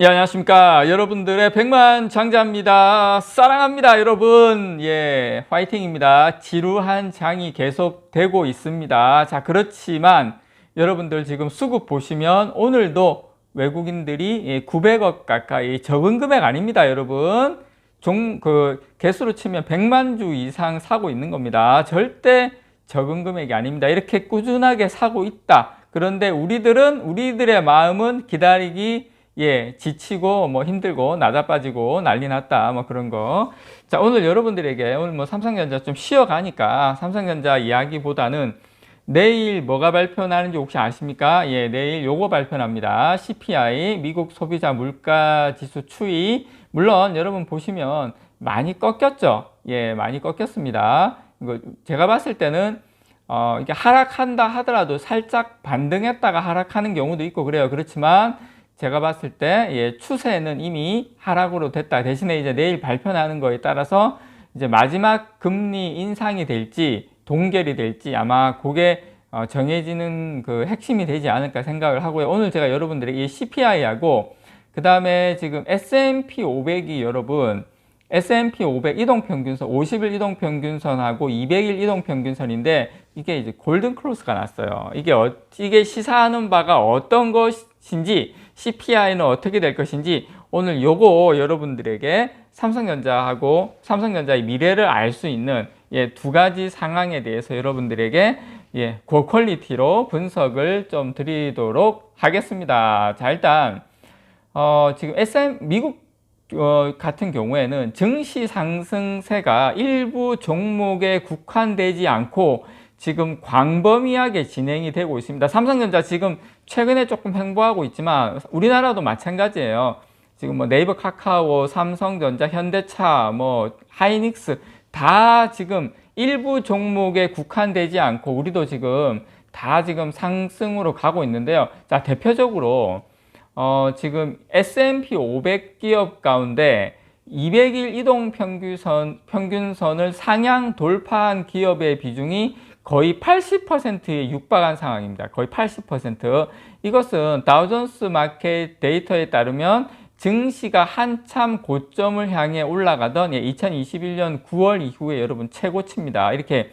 예, 안녕하십니까. 여러분들의 백만장자입니다. 사랑합니다, 여러분. 예, 화이팅입니다. 지루한 장이 계속되고 있습니다. 자, 그렇지만 여러분들 지금 수급 보시면 오늘도 외국인들이 900억 가까이, 적은 금액 아닙니다, 여러분. 개수로 치면 100만 주 이상 사고 있는 겁니다. 절대 적은 금액이 아닙니다. 이렇게 꾸준하게 사고 있다. 그런데 우리들의 마음은 기다리기 지치고 힘들고 나자빠지고 난리 났다 그런 거. 자, 오늘 여러분들에게 오늘 삼성전자 좀 쉬어가니까 삼성전자 이야기보다는 내일 뭐가 발표나는지 혹시 아십니까? 예, 내일 요거 발표납니다. CPI, 미국 소비자 물가 지수 추이. 물론 여러분 보시면 많이 꺾였죠. 예, 많이 꺾였습니다. 이거 제가 봤을 때는 이게 하락한다 하더라도 살짝 반등했다가 하락하는 경우도 있고 그래요. 그렇지만 제가 봤을 때 추세는 이미 하락으로 됐다. 대신에 이제 내일 발표나는 거에 따라서 이제 마지막 금리 인상이 될지 동결이 될지 아마 그게 정해지는 그 핵심이 되지 않을까 생각을 하고요. 오늘 제가 여러분들에게 이 CPI하고 그 다음에 지금 S&P 500이 여러분 S&P 500 이동평균선 50일 이동평균선하고 200일 이동평균선인데 이게 이제 골든크로스가 났어요. 이게 시사하는 바가 어떤 것인지 CPI는 어떻게 될 것인지 오늘 요거 여러분들에게 삼성전자의 미래를 알 수 있는 두 가지 상황에 대해서 여러분들에게 고퀄리티로 분석을 좀 드리도록 하겠습니다. 자, 일단 지금 미국 같은 경우에는 증시 상승세가 일부 종목에 국한되지 않고 지금 광범위하게 진행이 되고 있습니다. 삼성전자 지금 최근에 조금 횡보하고 있지만 우리나라도 마찬가지예요. 지금 네이버, 카카오, 삼성전자, 현대차, 하이닉스 다 지금 일부 종목에 국한되지 않고 우리도 지금 다 지금 상승으로 가고 있는데요. 자, 대표적으로 지금 S&P 500 기업 가운데 200일 이동평균선을 상향 돌파한 기업의 비중이 거의 80%에 육박한 상황입니다. 거의 80%. 이것은 다우존스 마켓 데이터에 따르면 증시가 한참 고점을 향해 올라가던 2021년 9월 이후에 여러분 최고치입니다. 이렇게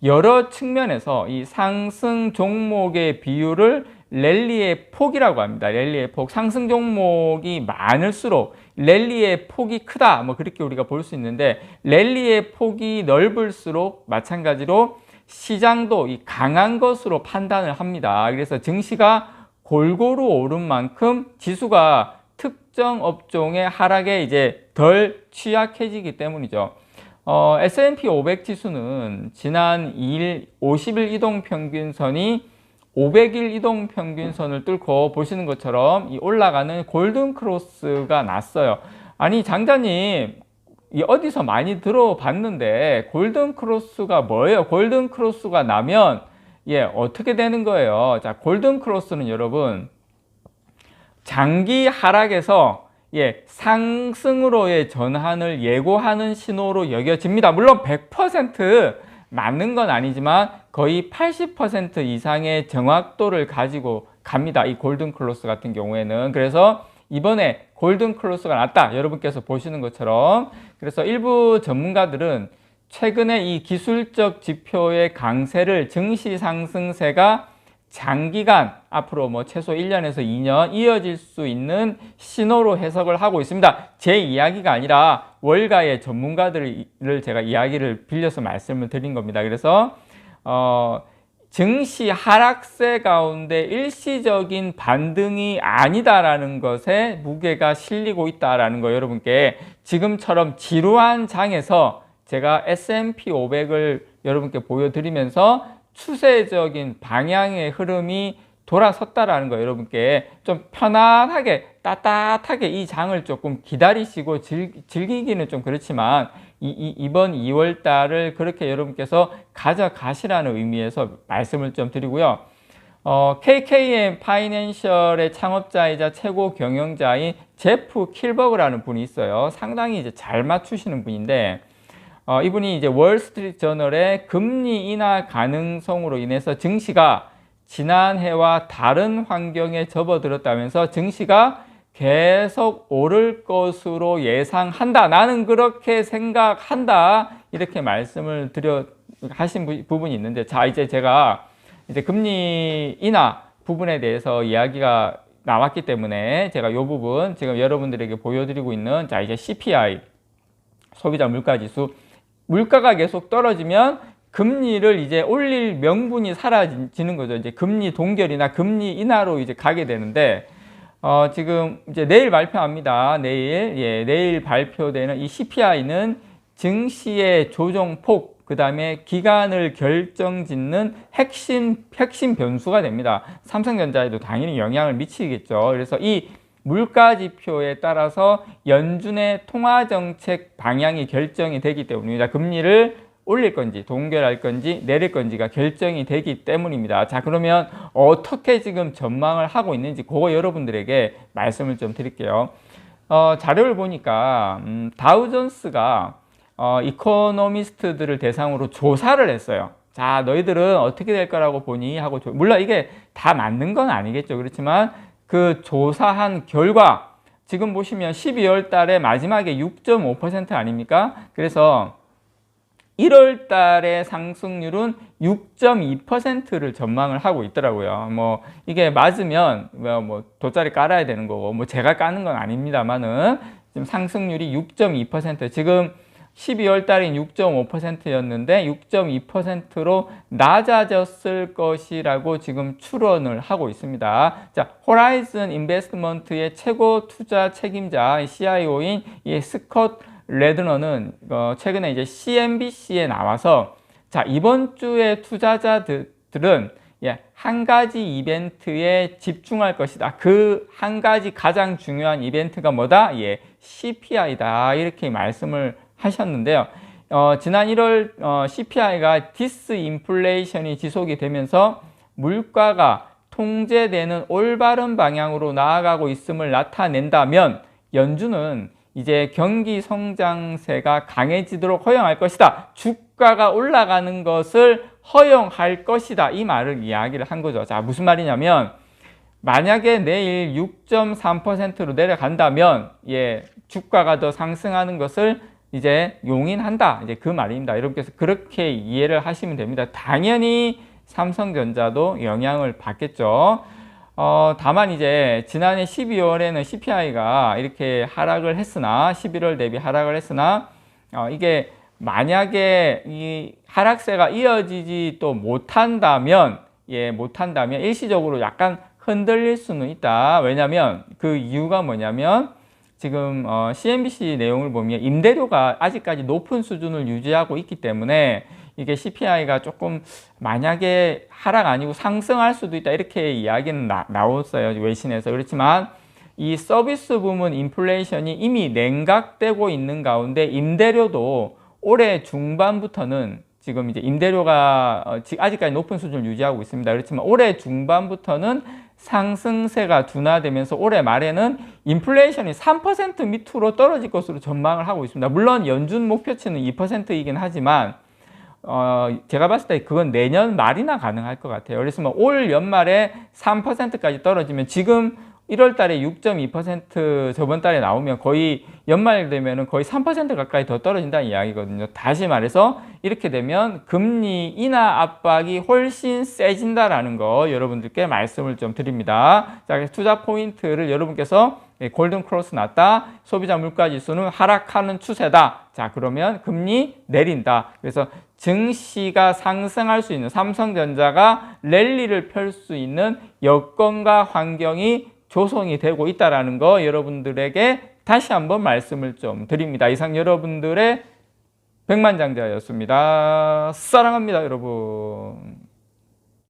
여러 측면에서 이 상승 종목의 비율을 랠리의 폭이라고 합니다. 랠리의 폭. 상승 종목이 많을수록 랠리의 폭이 크다. 그렇게 우리가 볼 수 있는데 랠리의 폭이 넓을수록 마찬가지로 시장도 강한 것으로 판단을 합니다. 그래서 증시가 골고루 오른 만큼 지수가 특정 업종의 하락에 이제 덜 취약해지기 때문이죠. S&P 500 지수는 지난 2일 50일 이동평균선이 500일 이동평균선을 뚫고 보시는 것처럼 이 올라가는 골든크로스가 났어요. 아니, 장자님 어디서 많이 들어봤는데 골든크로스가 뭐예요? 골든크로스가 나면 어떻게 되는 거예요? 자, 골든크로스는 여러분 장기 하락에서 상승으로의 전환을 예고하는 신호로 여겨집니다. 물론 100% 맞는 건 아니지만 거의 80% 이상의 정확도를 가지고 갑니다. 이 골든크로스 같은 경우에는. 그래서 이번에 골든크로스가 났다. 여러분께서 보시는 것처럼. 그래서 일부 전문가들은 최근에 이 기술적 지표의 강세를 증시 상승세가 장기간 앞으로 최소 1년에서 2년 이어질 수 있는 신호로 해석을 하고 있습니다. 제 이야기가 아니라 월가의 전문가들을 제가 이야기를 빌려서 말씀을 드린 겁니다. 그래서 증시 하락세 가운데 일시적인 반등이 아니다라는 것에 무게가 실리고 있다라는 거 여러분께 지금처럼 지루한 장에서 제가 S&P 500을 여러분께 보여드리면서 추세적인 방향의 흐름이 돌아섰다라는 거 여러분께 좀 편안하게 따뜻하게 이 장을 조금 기다리시고 즐기기는 좀 그렇지만 이번 2월 달을 그렇게 여러분께서 가져가시라는 의미에서 말씀을 좀 드리고요. KKM 파이낸셜의 창업자이자 최고 경영자인 제프 킬버그라는 분이 있어요. 상당히 이제 잘 맞추시는 분인데 이분이 이제 월스트리트 저널의 금리 인하 가능성으로 인해서 증시가 지난해와 다른 환경에 접어들었다면서 증시가 계속 오를 것으로 예상한다. 나는 그렇게 생각한다. 이렇게 말씀을 하신 부분이 있는데, 자, 이제 제가 이제 금리 인하 부분에 대해서 이야기가 나왔기 때문에 제가 이 부분 지금 여러분들에게 보여드리고 있는, 자, 이제 CPI, 소비자 물가지수, 물가가 계속 떨어지면 금리를 이제 올릴 명분이 사라지는 거죠. 이제 금리 동결이나 금리 인하로 이제 가게 되는데, 지금 이제 내일 발표합니다. 내일 발표되는 이 CPI는 증시의 조정폭, 그 다음에 기간을 결정짓는 핵심 변수가 됩니다. 삼성전자에도 당연히 영향을 미치겠죠. 그래서 이 물가 지표에 따라서 연준의 통화 정책 방향이 결정이 되기 때문입니다. 금리를 올릴 건지 동결할 건지 내릴 건지가 결정이 되기 때문입니다. 자, 그러면 어떻게 지금 전망을 하고 있는지 그거 여러분들에게 말씀을 좀 드릴게요. 자료를 보니까 다우존스가 이코노미스트들을 대상으로 조사를 했어요. 자, 너희들은 어떻게 될 거라고 보니? 하고 물론 이게 다 맞는 건 아니겠죠. 그렇지만 그 조사한 결과 지금 보시면 12월 달에 마지막에 6.5% 아닙니까? 그래서 1월 달의 상승률은 6.2%를 전망을 하고 있더라고요. 뭐 이게 맞으면 뭐 돗자리 깔아야 되는 거고, 뭐 제가 까는 건 아닙니다만은 지금 상승률이 6.2%, 지금 12월 달인 6.5%였는데 6.2%로 낮아졌을 것이라고 지금 추론을 하고 있습니다. 자, 호라이즌 인베스트먼트의 최고 투자 책임자 CIO인 이 스콧 레드너는 최근에 이제 CNBC에 나와서, 자, 이번 주에 투자자들은 한 가지 이벤트에 집중할 것이다. 그 한 가지 가장 중요한 이벤트가 뭐다? CPI다. 이렇게 말씀을 하셨는데요. 지난 1월 CPI가 디스인플레이션이 지속이 되면서 물가가 통제되는 올바른 방향으로 나아가고 있음을 나타낸다면 연준은 이제 경기 성장세가 강해지도록 허용할 것이다. 주가가 올라가는 것을 허용할 것이다. 이 말을 이야기를 한 거죠. 자, 무슨 말이냐면 만약에 내일 6.3%로 내려간다면 주가가 더 상승하는 것을 이제 용인한다. 이제 그 말입니다. 여러분께서 그렇게 이해를 하시면 됩니다. 당연히 삼성전자도 영향을 받겠죠. 다만 이제 지난해 12월에는 CPI가 이렇게 하락을 했으나 11월 대비 하락을 했으나 이게 만약에 이 하락세가 이어지지 또 못한다면 일시적으로 약간 흔들릴 수는 있다. 왜냐하면 그 이유가 뭐냐면 지금 CNBC 내용을 보면 임대료가 아직까지 높은 수준을 유지하고 있기 때문에 이게 CPI가 조금 만약에 하락 아니고 상승할 수도 있다. 이렇게 이야기는 나왔어요. 외신에서. 그렇지만 이 서비스 부문 인플레이션이 이미 냉각되고 있는 가운데 임대료도 올해 중반부터는 지금 이제 임대료가 아직까지 높은 수준을 유지하고 있습니다. 그렇지만 올해 중반부터는 상승세가 둔화되면서 올해 말에는 인플레이션이 3% 밑으로 떨어질 것으로 전망을 하고 있습니다. 물론 연준 목표치는 2%이긴 하지만 제가 봤을 때 그건 내년 말이나 가능할 것 같아요. 그래서 올 연말에 3%까지 떨어지면 지금 1월 달에 6.2% 저번 달에 나오면 거의 연말 되면은 거의 3% 가까이 더 떨어진다는 이야기거든요. 다시 말해서 이렇게 되면 금리 인하 압박이 훨씬 세진다라는 거 여러분들께 말씀을 좀 드립니다. 자, 투자 포인트를 여러분께서 골든 크로스 났다. 소비자 물가 지수는 하락하는 추세다. 자, 그러면 금리 내린다. 그래서 증시가 상승할 수 있는, 삼성전자가 랠리를 펼 수 있는 여건과 환경이 조성이 되고 있다는 거 여러분들에게 다시 한번 말씀을 좀 드립니다. 이상 여러분들의 백만장자였습니다. 사랑합니다, 여러분.